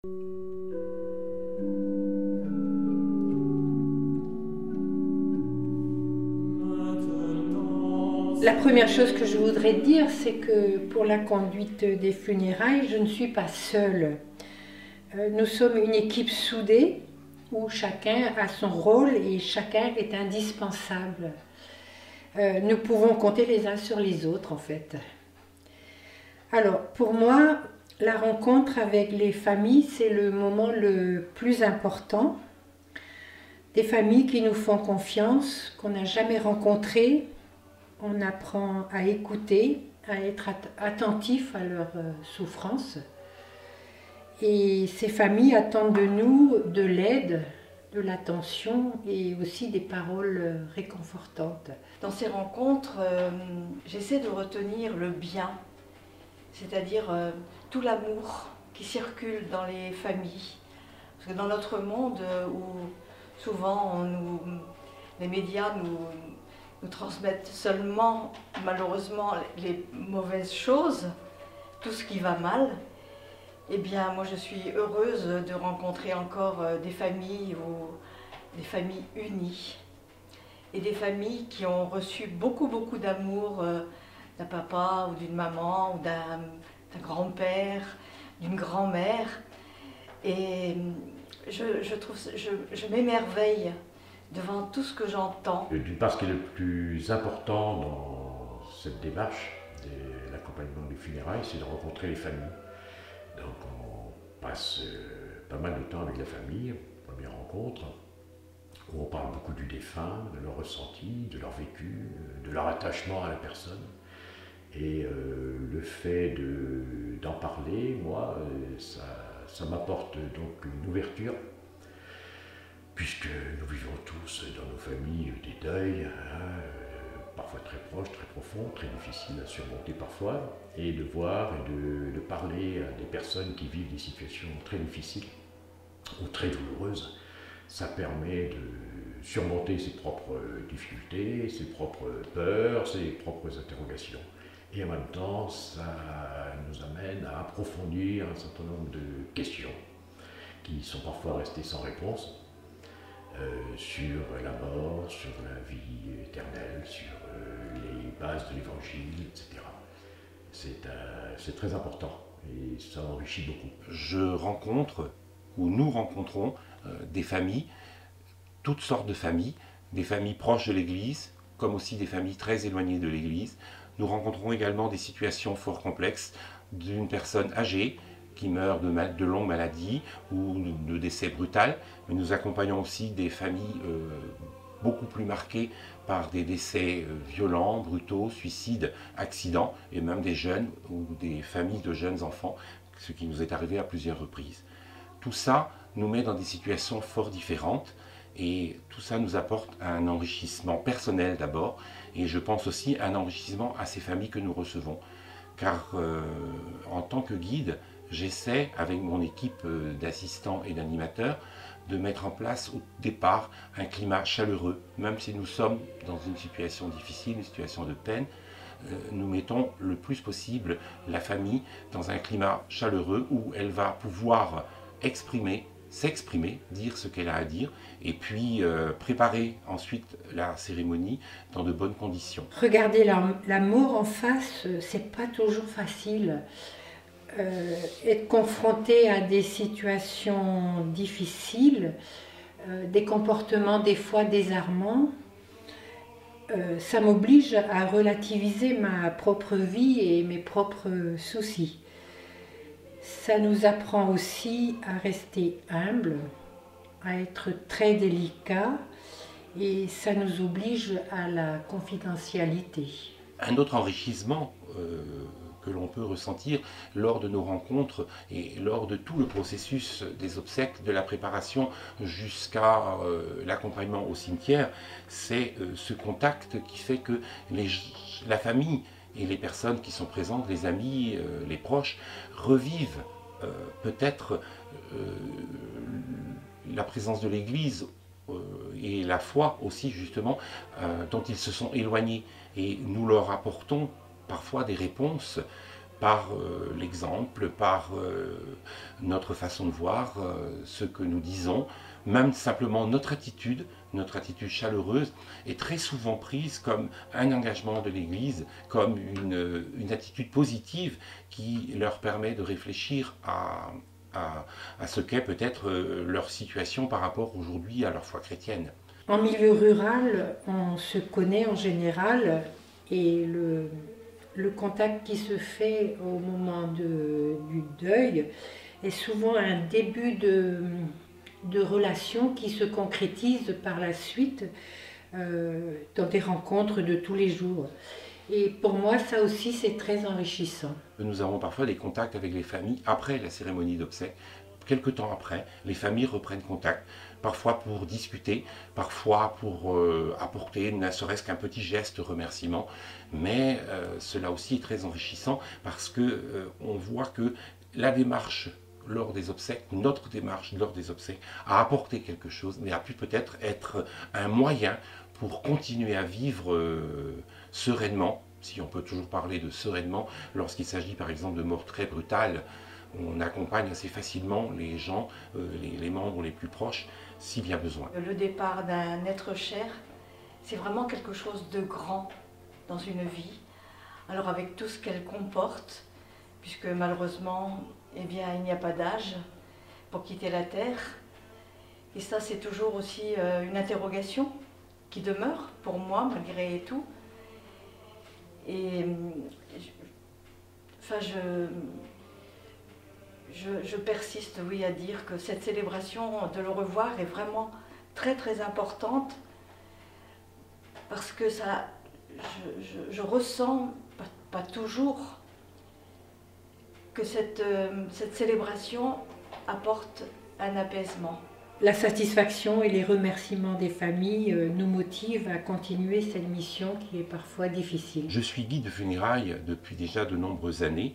La première chose que je voudrais dire, c'est que pour la conduite des funérailles, je ne suis pas seule. Nous sommes une équipe soudée où chacun a son rôle et chacun est indispensable. Nous pouvons compter les uns sur les autres en fait. Alors pour moi, la rencontre avec les familles, c'est le moment le plus important. Des familles qui nous font confiance, qu'on n'a jamais rencontrées. On apprend à écouter, à être attentif à leurs souffrances. Et ces familles attendent de nous de l'aide, de l'attention et aussi des paroles réconfortantes. Dans ces rencontres, j'essaie de retenir le bien, c'est-à-dire tout l'amour qui circule dans les familles. Parce que dans notre monde où souvent les médias nous transmettent seulement, malheureusement, les mauvaises choses, tout ce qui va mal, eh bien, moi je suis heureuse de rencontrer encore des familles unies et des familles qui ont reçu beaucoup d'amour d'un papa ou d'une maman ou d'un grand-père, d'une grand-mère. Et je m'émerveille devant tout ce que j'entends. D'une part, ce qui est le plus important dans cette démarche de l'accompagnement des funérailles, c'est de rencontrer les familles. Donc on passe pas mal de temps avec la famille, première rencontre, où on parle beaucoup du défunt, de leur ressenti, de leur vécu, de leur attachement à la personne. Et le fait d'en parler, moi, ça m'apporte donc une ouverture, puisque nous vivons tous dans nos familles des deuils, parfois très proches, très profonds, très difficiles à surmonter parfois, et de voir et de parler à des personnes qui vivent des situations très difficiles ou très douloureuses, ça permet de surmonter ses propres difficultés, ses propres peurs, ses propres interrogations. Et en même temps, ça nous amène à approfondir un certain nombre de questions qui sont parfois restées sans réponse, sur la mort, sur la vie éternelle, sur les bases de l'évangile, etc. C'est très important et ça enrichit beaucoup. Je rencontre, ou nous rencontrons, des familles, toutes sortes de familles, des familles proches de l'Église, comme aussi des familles très éloignées de l'Église. Nous rencontrons également des situations fort complexes d'une personne âgée qui meurt de longues maladies ou de décès brutal, mais nous accompagnons aussi des familles beaucoup plus marquées par des décès violents, brutaux, suicides, accidents, et même des jeunes ou des familles de jeunes enfants, ce qui nous est arrivé à plusieurs reprises. Tout ça nous met dans des situations fort différentes, et tout ça nous apporte un enrichissement personnel d'abord, et je pense aussi un enrichissement à ces familles que nous recevons. Car en tant que guide, j'essaie, avec mon équipe d'assistants et d'animateurs, de mettre en place au départ un climat chaleureux. Même si nous sommes dans une situation difficile, une situation de peine, nous mettons le plus possible la famille dans un climat chaleureux où elle va pouvoir s'exprimer, dire ce qu'elle a à dire, et puis préparer ensuite la cérémonie dans de bonnes conditions. Regarder la mort en face, c'est pas toujours facile. Être confronté à des situations difficiles, des comportements des fois désarmants, ça m'oblige à relativiser ma propre vie et mes propres soucis. Ça nous apprend aussi à rester humble, à être très délicat, et ça nous oblige à la confidentialité. Un autre enrichissement que l'on peut ressentir lors de nos rencontres et lors de tout le processus des obsèques, de la préparation jusqu'à l'accompagnement au cimetière, c'est ce contact qui fait que la famille et les personnes qui sont présentes, les amis, les proches, revivent peut-être la présence de l'Église et la foi aussi justement dont ils se sont éloignés, et nous leur apportons parfois des réponses par l'exemple, par notre façon de voir, ce que nous disons, même simplement notre attitude chaleureuse est très souvent prise comme un engagement de l'Église, comme une attitude positive qui leur permet de réfléchir à ce qu'est peut-être leur situation par rapport aujourd'hui à leur foi chrétienne. En milieu rural, on se connaît en général et le contact qui se fait au moment du deuil est souvent un début de relation qui se concrétise par la suite dans des rencontres de tous les jours. Et pour moi, ça aussi, c'est très enrichissant. Nous avons parfois des contacts avec les familles après la cérémonie d'obsèques. Quelque temps après, les familles reprennent contact, parfois pour discuter, parfois pour apporter ne serait-ce qu'un petit geste remerciement, mais cela aussi est très enrichissant parce que on voit que la démarche lors des obsèques, notre démarche lors des obsèques a apporté quelque chose, mais a pu peut-être être un moyen pour continuer à vivre sereinement, si on peut toujours parler de sereinement, lorsqu'il s'agit par exemple de morts très brutales. On accompagne assez facilement les gens, les membres les plus proches, s'il y a besoin. Le départ d'un être cher, c'est vraiment quelque chose de grand dans une vie. Alors avec tout ce qu'elle comporte, puisque malheureusement, eh bien, il n'y a pas d'âge pour quitter la terre. Et ça, c'est toujours aussi une interrogation qui demeure pour moi, malgré tout. Et enfin, je persiste, oui, à dire que cette célébration de le revoir est vraiment très très importante parce que ça, je ressens, pas toujours, que cette célébration apporte un apaisement. La satisfaction et les remerciements des familles nous motivent à continuer cette mission qui est parfois difficile. Je suis guide de funérailles depuis déjà de nombreuses années.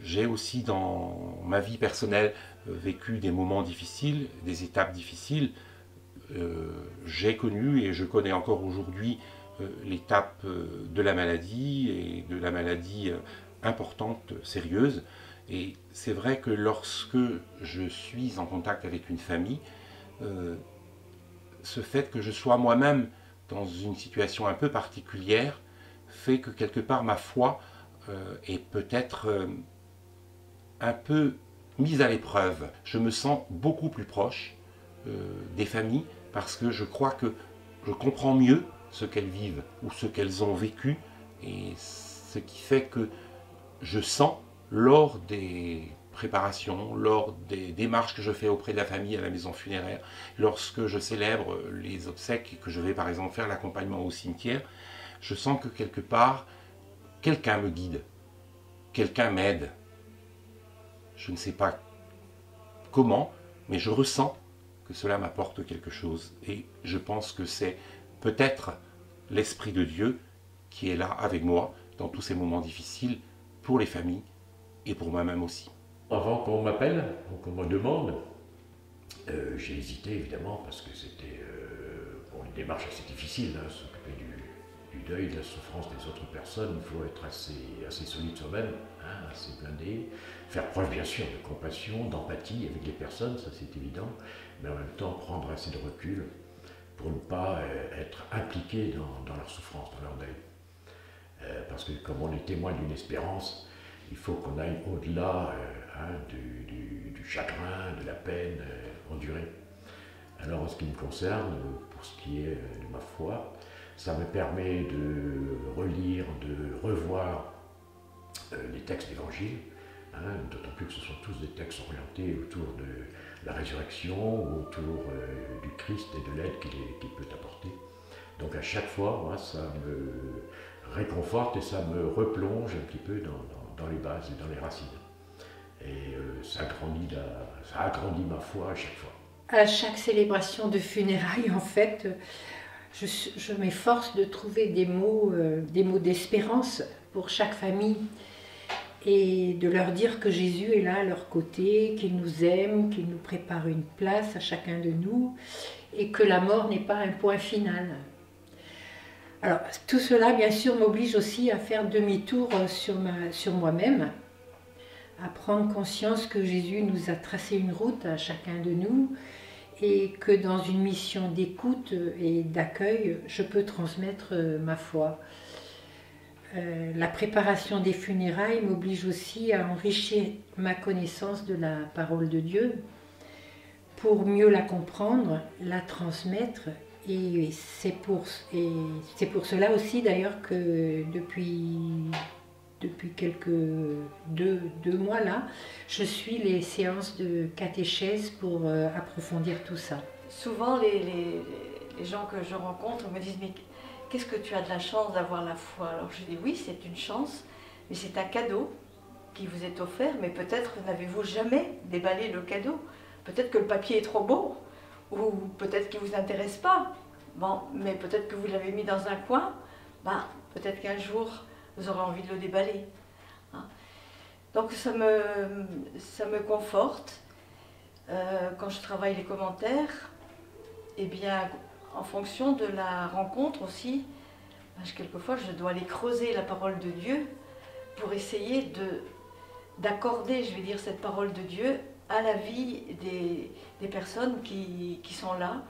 J'ai aussi dans ma vie personnelle vécu des moments difficiles, des étapes difficiles. J'ai connu et je connais encore aujourd'hui l'étape de la maladie et de la maladie importante, sérieuse. Et c'est vrai que lorsque je suis en contact avec une famille, ce fait que je sois moi-même dans une situation un peu particulière fait que quelque part ma foi est peut-être un peu mise à l'épreuve. Je me sens beaucoup plus proche des familles parce que je crois que je comprends mieux ce qu'elles vivent ou ce qu'elles ont vécu, et ce qui fait que je sens lors des préparations, lors des démarches que je fais auprès de la famille à la maison funéraire, lorsque je célèbre les obsèques et que je vais par exemple faire l'accompagnement au cimetière, je sens que quelque part quelqu'un me guide, quelqu'un m'aide. Je ne sais pas comment, mais je ressens que cela m'apporte quelque chose. Et je pense que c'est peut-être l'Esprit de Dieu qui est là avec moi dans tous ces moments difficiles pour les familles et pour moi-même aussi. Avant qu'on m'appelle ou qu'on me demande, j'ai hésité évidemment parce que c'était une démarche assez difficile, hein, s'occuper du deuil, de la souffrance des autres personnes. Il faut être assez solide soi-même, hein, assez blindé, faire preuve bien sûr de compassion, d'empathie avec les personnes, ça c'est évident, mais en même temps prendre assez de recul pour ne pas être impliqué dans leur souffrance, dans leur deuil. Parce que comme on est témoin d'une espérance, il faut qu'on aille au-delà du chagrin, de la peine endurée. Alors en ce qui me concerne, pour ce qui est de ma foi, ça me permet de relire, de revoir les textes d'évangile, hein, d'autant plus que ce sont tous des textes orientés autour de la résurrection, autour du Christ et de l'aide qu'il peut apporter. Donc à chaque fois, moi, ça me réconforte et ça me replonge un petit peu dans les bases et dans les racines. Et ça agrandit ma foi à chaque fois. À chaque célébration de funérailles, en fait, je m'efforce de trouver des mots d'espérance pour chaque famille et de leur dire que Jésus est là à leur côté, qu'il nous aime, qu'il nous prépare une place à chacun de nous et que la mort n'est pas un point final. Alors, tout cela, bien sûr, m'oblige aussi à faire demi-tour sur moi-même, à prendre conscience que Jésus nous a tracé une route à chacun de nous et que dans une mission d'écoute et d'accueil, je peux transmettre ma foi. La préparation des funérailles m'oblige aussi à enrichir ma connaissance de la parole de Dieu pour mieux la comprendre, la transmettre. Et c'est pour cela aussi d'ailleurs que depuis deux mois là, je suis les séances de catéchèse pour approfondir tout ça. Souvent les gens que je rencontre me disent mais qu'est-ce que tu as de la chance d'avoir la foi? Alors je dis oui, c'est une chance, mais c'est un cadeau qui vous est offert, mais peut-être n'avez-vous jamais déballé le cadeau. Peut-être que le papier est trop beau, ou peut-être qu'il ne vous intéresse pas. Bon, mais peut-être que vous l'avez mis dans un coin, ben, peut-être qu'un jour vous aurez envie de le déballer. Hein. Donc ça me conforte. Quand je travaille les commentaires, eh bien, en fonction de la rencontre aussi, quelquefois je dois aller creuser la parole de Dieu pour essayer d'accorder, je vais dire, cette parole de Dieu à la vie des personnes qui sont là.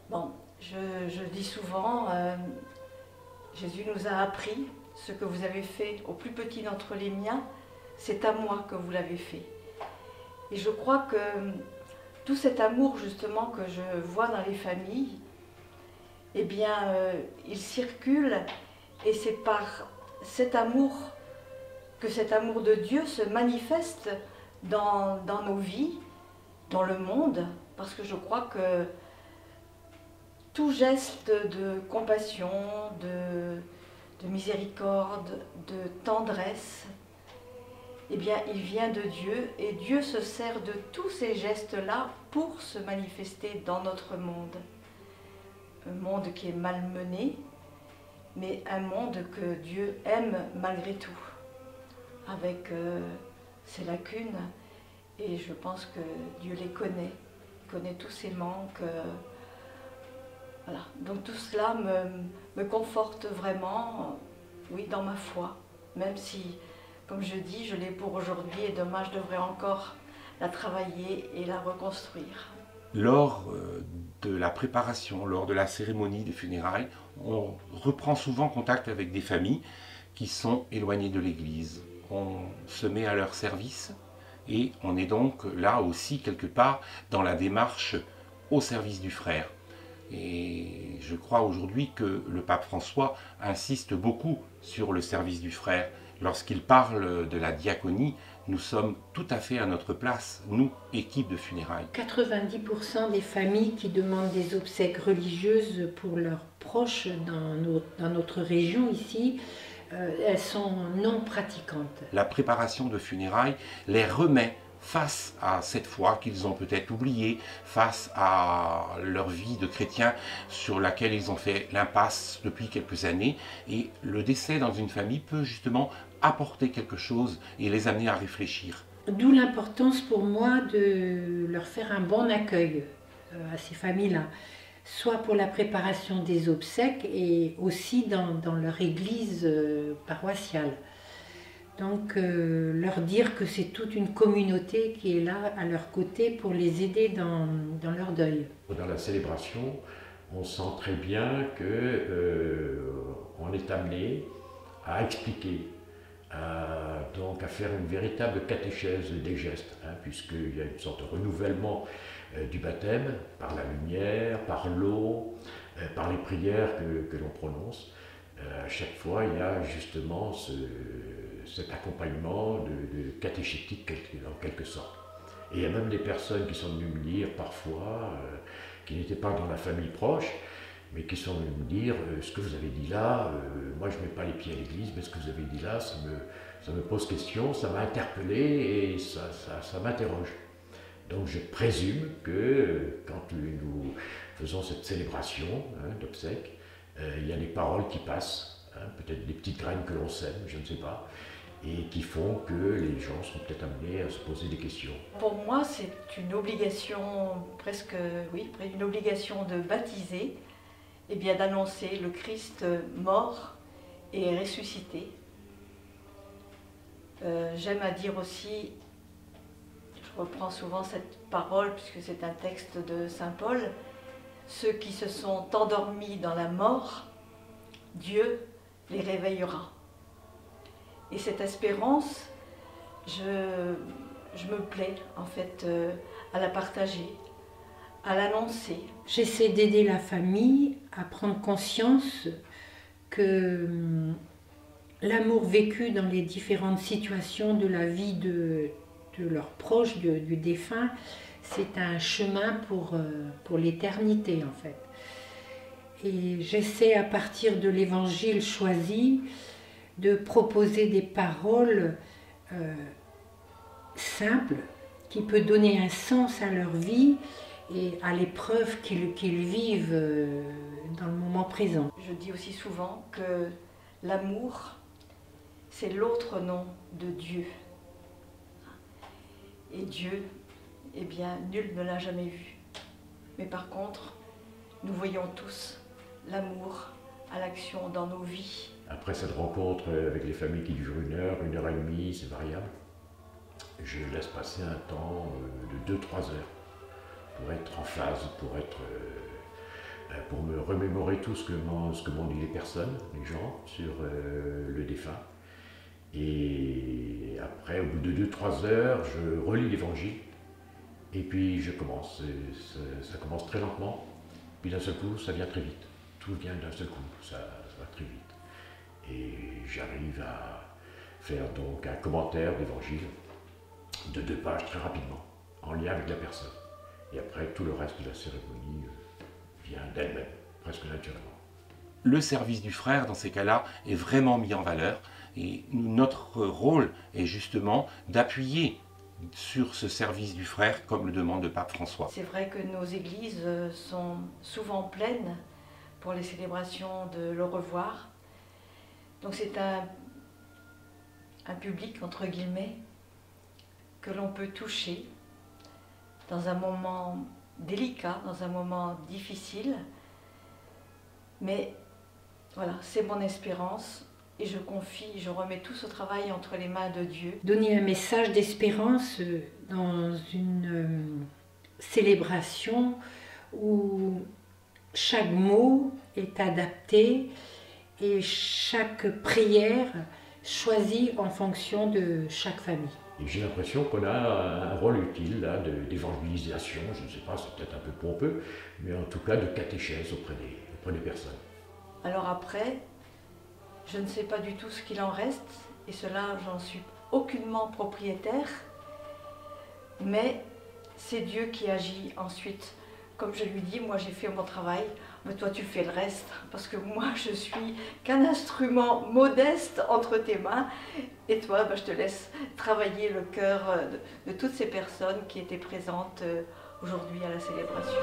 Bon, je dis souvent, Jésus nous a appris ce que vous avez fait au plus petit d'entre les miens, c'est à moi que vous l'avez fait. Et je crois que tout cet amour justement que je vois dans les familles, eh bien, il circule et c'est par cet amour que cet amour de Dieu se manifeste dans nos vies, dans le monde, parce que je crois que tout geste de compassion, de miséricorde, de tendresse, eh bien, il vient de Dieu et Dieu se sert de tous ces gestes-là pour se manifester dans notre monde. Un monde qui est malmené, mais un monde que Dieu aime malgré tout, avec ses lacunes, et je pense que Dieu les connaît, connaît tous ses manques. Voilà. Donc tout cela me conforte vraiment, oui, dans ma foi, même si, comme je dis, je l'ai pour aujourd'hui et demain je devrais encore la travailler et la reconstruire. Lors de la préparation, lors de la cérémonie des funérailles, on reprend souvent contact avec des familles qui sont éloignées de l'Église. On se met à leur service et on est donc là aussi quelque part dans la démarche au service du frère. Et je crois aujourd'hui que le pape François insiste beaucoup sur le service du frère. Lorsqu'il parle de la diaconie, nous sommes tout à fait à notre place, nous, équipe de funérailles. 90% des familles qui demandent des obsèques religieuses pour leurs proches dans notre région ici, elles sont non pratiquantes. La préparation de funérailles les remet face à cette foi qu'ils ont peut-être oubliée, face à leur vie de chrétien sur laquelle ils ont fait l'impasse depuis quelques années. Et le décès dans une famille peut justement apporter quelque chose et les amener à réfléchir. D'où l'importance pour moi de leur faire un bon accueil à ces familles-là, soit pour la préparation des obsèques et aussi dans leur église paroissiale. Donc leur dire que c'est toute une communauté qui est là à leur côté pour les aider dans leur deuil. Dans la célébration, on sent très bien qu'on est amené à expliquer, donc à faire une véritable catéchèse des gestes, puisqu'il y a une sorte de renouvellement du baptême par la lumière, par l'eau, par les prières que l'on prononce. À chaque fois, il y a justement cet accompagnement de catéchétique en quelque sorte. Et il y a même des personnes qui sont venues me dire parfois, qui n'étaient pas dans la famille proche, mais qui sont venues me dire ce que vous avez dit là, moi je ne mets pas les pieds à l'église, mais ce que vous avez dit là, ça me pose question, ça m'a interpellé et ça m'interroge. Donc je présume que quand nous faisons cette célébration d'obsèques, il y a des paroles qui passent, peut-être des petites graines que l'on sème, je ne sais pas, et qui font que les gens seront peut-être amenés à se poser des questions. Pour moi, c'est une obligation, presque, oui, une obligation de baptiser eh bien, d'annoncer le Christ mort et ressuscité. J'aime à dire aussi, je reprends souvent cette parole puisque c'est un texte de Saint Paul, ceux qui se sont endormis dans la mort, Dieu les réveillera. Et cette espérance, je me plais en fait à la partager, à l'annoncer. J'essaie d'aider la famille à prendre conscience que l'amour vécu dans les différentes situations de la vie de leurs proches, du défunt, c'est un chemin pour l'éternité en fait. Et j'essaie à partir de l'évangile choisi de proposer des paroles simples qui peuvent donner un sens à leur vie et à l'épreuve qu'ils vivent dans le moment présent. Je dis aussi souvent que l'amour, c'est l'autre nom de Dieu. Et Dieu, eh bien, nul ne l'a jamais vu. Mais par contre, nous voyons tous l'amour à l'action dans nos vies. Après cette rencontre avec les familles qui dure 1 heure, 1 heure et demie, c'est variable, je laisse passer un temps de 2-3 heures pour être en phase, pour me remémorer tout ce que m'ont dit les personnes, les gens, sur le défunt. Et après, au bout de 2-3 heures, je relis l'évangile et puis je commence. Ça commence très lentement, puis d'un seul coup, ça vient très vite. Tout vient d'un seul coup, ça va très vite. Et j'arrive à faire donc un commentaire d'évangile de 2 pages très rapidement, en lien avec la personne. Et après, tout le reste de la cérémonie vient d'elle-même, presque naturellement. Le service du frère, dans ces cas-là, est vraiment mis en valeur. Et notre rôle est justement d'appuyer sur ce service du frère, comme le demande le pape François. C'est vrai que nos églises sont souvent pleines pour les célébrations de l'au revoir. Donc c'est un public, entre guillemets, que l'on peut toucher dans un moment délicat, dans un moment difficile. Mais voilà, c'est mon espérance et je remets tout ce travail entre les mains de Dieu. Donner un message d'espérance dans une célébration où chaque mot est adapté et chaque prière choisie en fonction de chaque famille. Et j'ai l'impression qu'on a un rôle utile là, d'évangélisation, je ne sais pas, c'est peut-être un peu pompeux, mais en tout cas de catéchèse auprès des personnes. Alors après, je ne sais pas du tout ce qu'il en reste, et cela, j'en suis aucunement propriétaire, mais c'est Dieu qui agit ensuite. Comme je lui dis, moi j'ai fait mon travail, mais toi tu fais le reste, parce que moi je suis qu'un instrument modeste entre tes mains, et toi je te laisse travailler le cœur de toutes ces personnes qui étaient présentes aujourd'hui à la célébration.